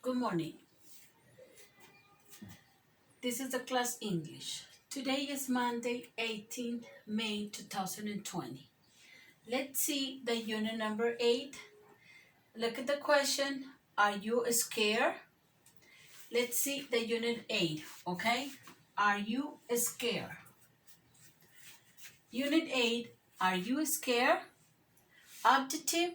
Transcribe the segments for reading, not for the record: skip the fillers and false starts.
Good morning. This is the class English. Today is Monday, 18 May 2020. Let's see the unit number 8. Look at the question. Are you scared? Let's see the unit 8, okay? Are you scared? Unit 8, are you scared? Objective,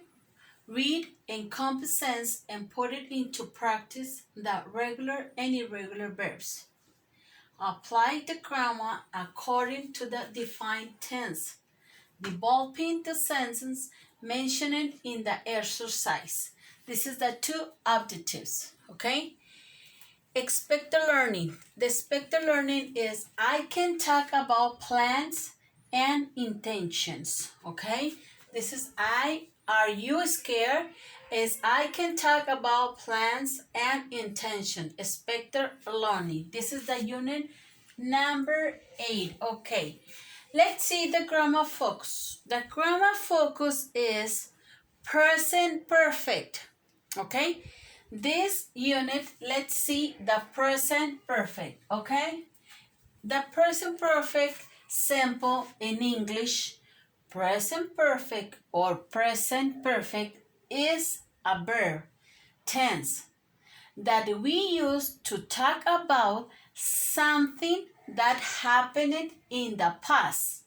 read and compass sense and put it into practice the regular and irregular verbs. Apply the grammar according to the defined tense, developing the sentence mentioned in the exercise. This is the two objectives, okay? Expected learning. The expected learning is I can talk about plans and intentions, okay? This is are you scared? Is I can talk about plans and intention. Expected learning. This is the unit number 8, okay? Let's see the grammar focus. The grammar focus is present perfect, okay? This unit, let's see the present perfect, okay? The present perfect simple in English, present perfect or present perfect is a verb tense that we use to talk about something that happened in the past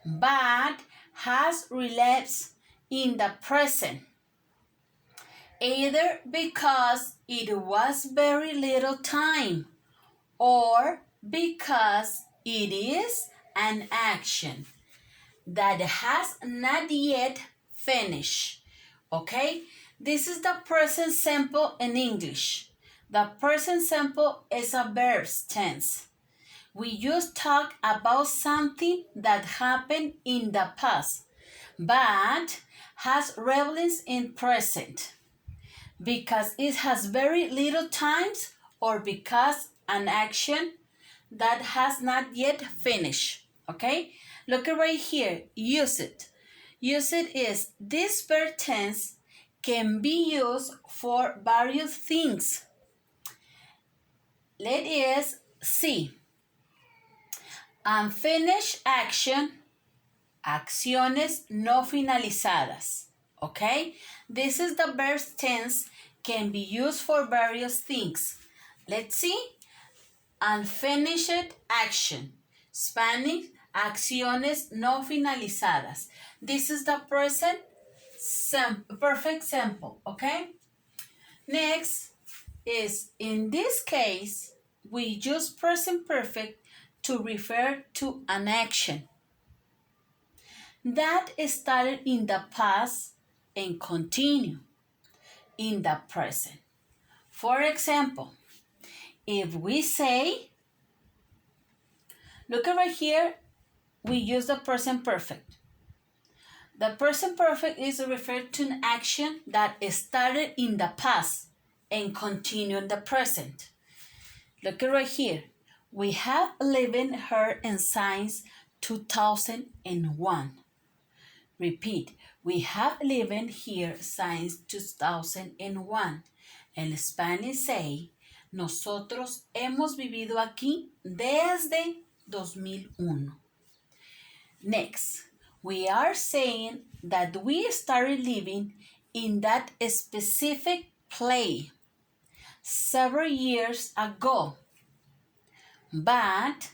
but has relapsed in the present, either because it was very little time or because it is an action that has not yet finished. Okay? This is the present simple in English. The present simple is a verb tense. We just talk about something that happened in the past, but has relevance in present because it has very little times or because an action that has not yet finished. Okay? Look at right here. Use it. Use it is this verb tense can be used for various things. Let us see. Unfinished action, acciones no finalizadas. Okay? This is the verb tense can be used for various things. Let's see. Unfinished action. Spanish, acciones no finalizadas. This is the present perfect simple, okay? Next is, in this case, we use present perfect to refer to an action that started in the past and continue in the present. For example, if we say, look at right here, we use the present perfect. The present perfect is referred to an action that started in the past and continue in the present. Look at right here. We have lived here in since 2001. Repeat. We have lived here since 2001. En Spanish say, nosotros hemos vivido aquí desde 2001. Next, we are saying that we started living in that specific place several years ago, but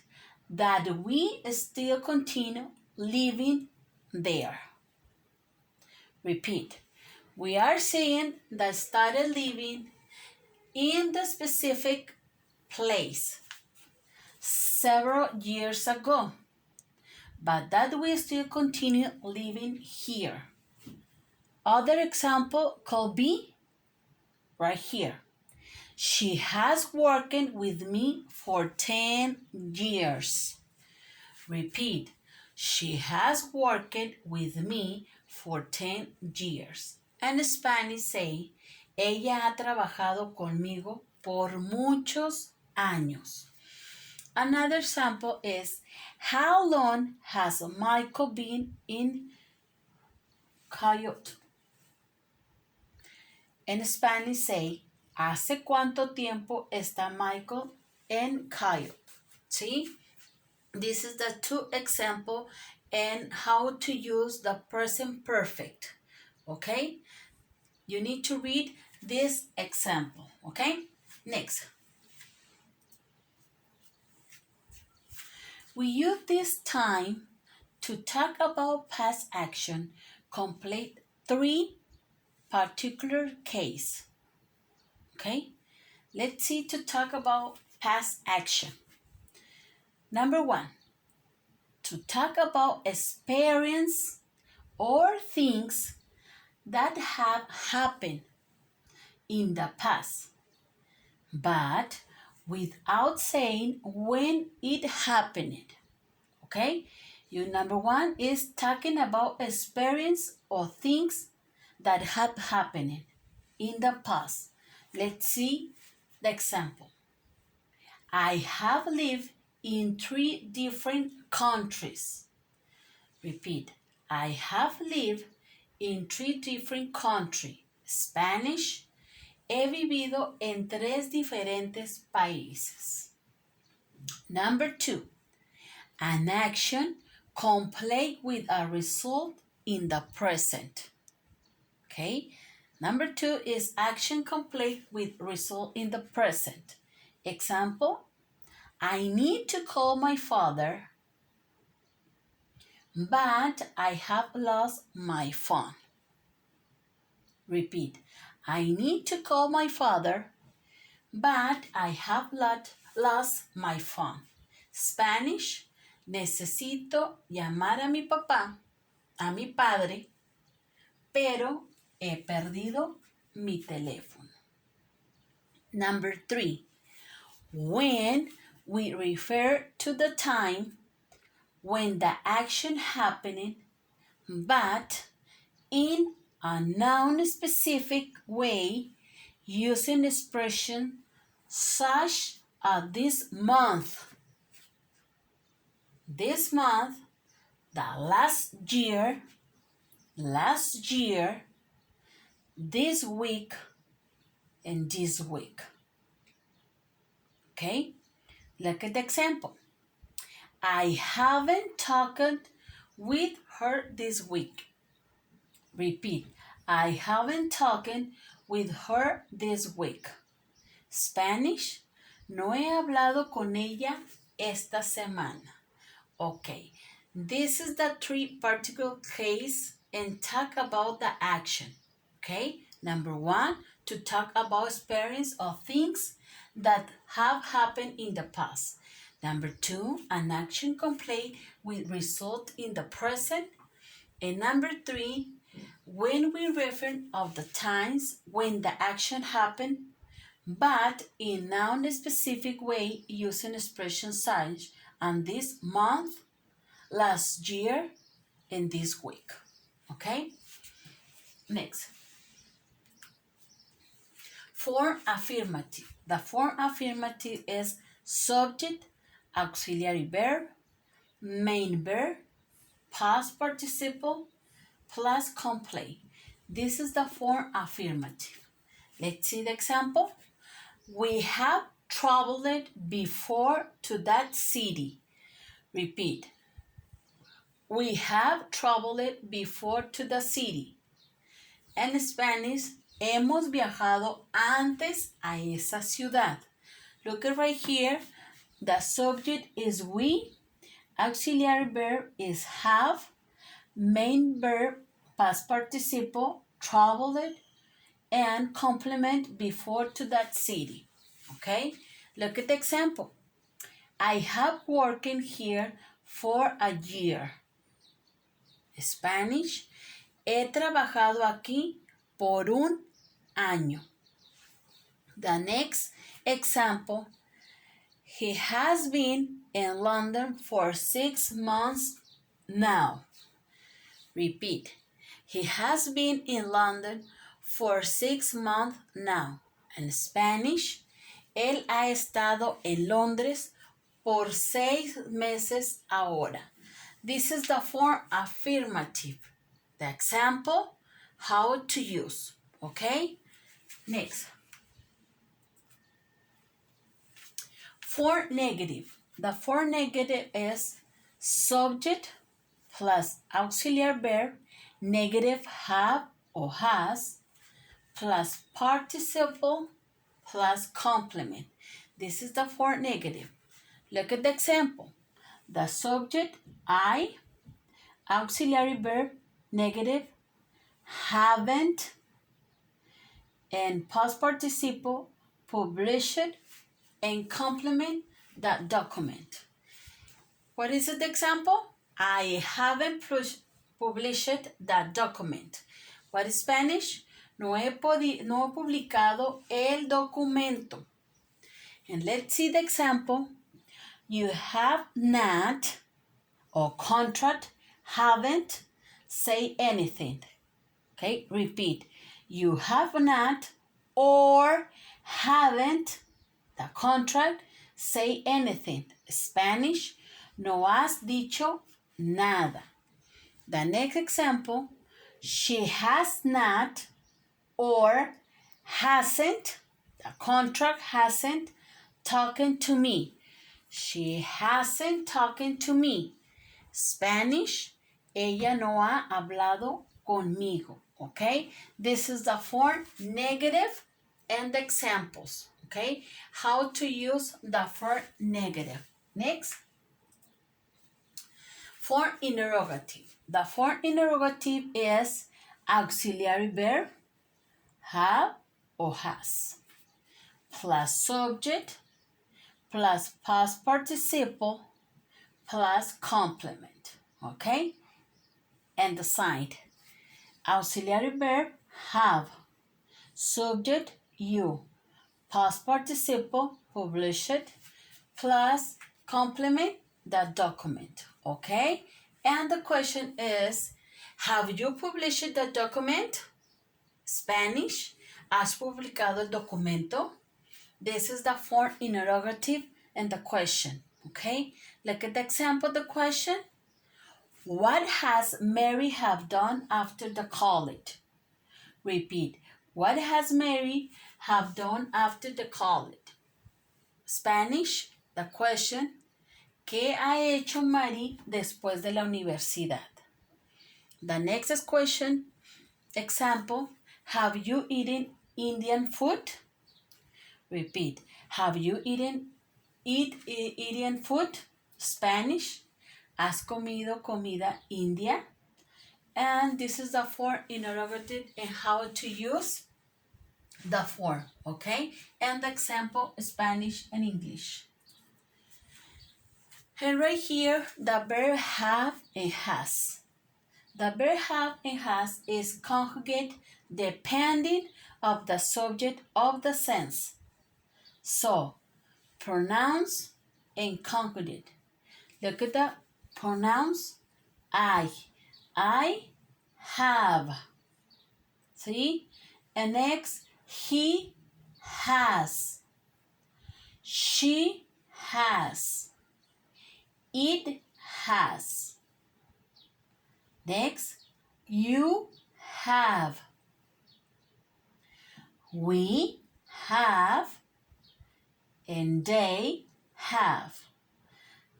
that we still continue living there. Repeat. We are saying that started living in the specific place several years ago, but that we still continue living here. Other example could be right here. She has worked with me for 10 years. Repeat. She has worked with me for 10 years. En Spanish say, ella ha trabajado conmigo por muchos años. Another example is, how long has Michael been in Coyote? In Spanish say, ¿Hace cuánto tiempo está Michael and Kyle? See? This is the two example and how to use the present perfect. Okay? You need to read this example. Okay? Next. We use this time to talk about past action. Complete 3 particular case. Okay? Let's see to talk about past action. Number 1, to talk about experience or things that have happened in the past, but without saying when it happened. Okay? Your number 1 is talking about experience or things that have happened in the past. Let's see the example. I have lived in 3 different countries. Repeat. I have lived in 3 different countries. Spanish. He vivido en 3 diferentes países. Number 2. An action complete with a result in the present. Okay? Number 2 is action complete with result in the present. Example, I need to call my father, but I have lost my phone. Repeat, I need to call my father, but I have lost my phone. Spanish, necesito llamar a mi papá, a mi padre, pero he perdido mi teléfono. Number 3, when we refer to the time when the action happened, but in a non-specific way, using expression such as this month, the last year, this week, and this week. Okay? Look at the example. I haven't talked with her this week. Repeat. I haven't talked with her this week. Spanish. No he hablado con ella esta semana. Okay. This is the 3 particular case and talk about the action. Okay. Number 1, to talk about experience or things that have happened in the past. Number 2, an action complete with result in the present. And number 3, when we refer of the times when the action happened, but in non-specific way using expression such as this month, last year, and this week. Okay? Next. Form affirmative. The form affirmative is subject, auxiliary verb, main verb, past participle, plus complete. This is the form affirmative. Let's see the example. We have traveled before to that city. Repeat. We have traveled before to the city. En Spanish, hemos viajado antes a esa ciudad. Look at right here. The subject is we. Auxiliary verb is have. Main verb, past participle, traveled, and complement before to that city. Okay? Look at the example. I have worked here for a year. Spanish. He trabajado aquí por un año. The next example. He has been in London for 6 months now. Repeat. He has been in London for 6 months now. En Spanish, él ha estado en Londres por 6 meses ahora. This is the form affirmative. The example, how to use. Okay? Next. form negative. The form negative is subject plus auxiliary verb, negative have or has, plus participle plus complement. This is the form negative. Look at the example. The subject, I, auxiliary verb, negative, haven't, and past participle, published, and complement that document. What is the example? I haven't published that document. What is Spanish? No he publicado el documento. And let's see the example. You have not, or contract, haven't, say anything. Okay, repeat. You have not or haven't, the contract, say anything. Spanish, no has dicho nada. The next example, she has not or hasn't, the contract hasn't, talking to me. She hasn't talking to me. Spanish, ella no ha hablado conmigo. Okay, this is the form negative and the examples. Okay, how to use the form negative. Next, form interrogative. The form interrogative is auxiliary verb, have or has, plus subject, plus past participle, plus complement. Okay, and the sign. Auxiliary verb, have, subject, you, past participle, published, plus complement, the document. Okay, and the question is, have you published the document? Spanish, ¿has publicado el documento? This is the form interrogative and the question. Okay, look at the example of the question. What has Mary have done after the college? Repeat. What has Mary have done after the college? Spanish, the question. ¿Qué ha hecho Mary después de la universidad? The next question, example. Have you eaten Indian food? Repeat. Have you eaten Indian food? Spanish. ¿Has comido comida india? And this is the form interrogative and how to use the form, okay? And the example, Spanish and English. And right here, the verb have and has. The verb have and has is conjugate depending of the subject of the sense. So, pronouns and conjugate. Look at the pronouns. I have. See? And next, he has. She has. It has. Next, you have. We have. And they have.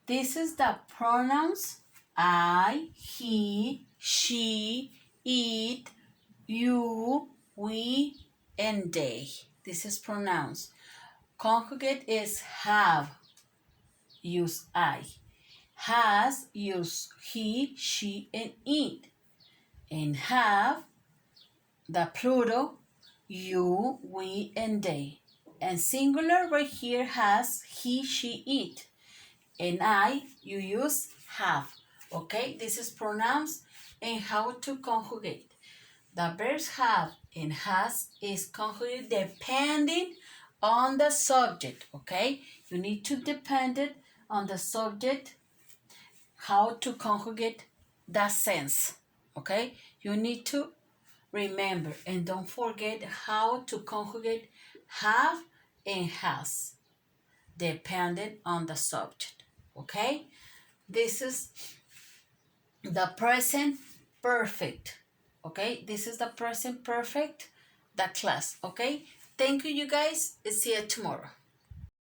This is the pronouns I, he, she, it, you, we, and they. This is pronouns. Conjugate is have, use I. Has, use he, she, and it. And have, the plural, you, we, and they. And singular right here has he, she, it. And I, you use have. Okay, this is pronouns and how to conjugate. The verbs have and has is conjugated depending on the subject. Okay, you need to depend it on the subject how to conjugate that sense. Okay, you need to remember and don't forget how to conjugate have and has depending on the subject. Okay, this is the present perfect. Okay, this is the present perfect, the class. Okay, thank you, you guys. See you tomorrow.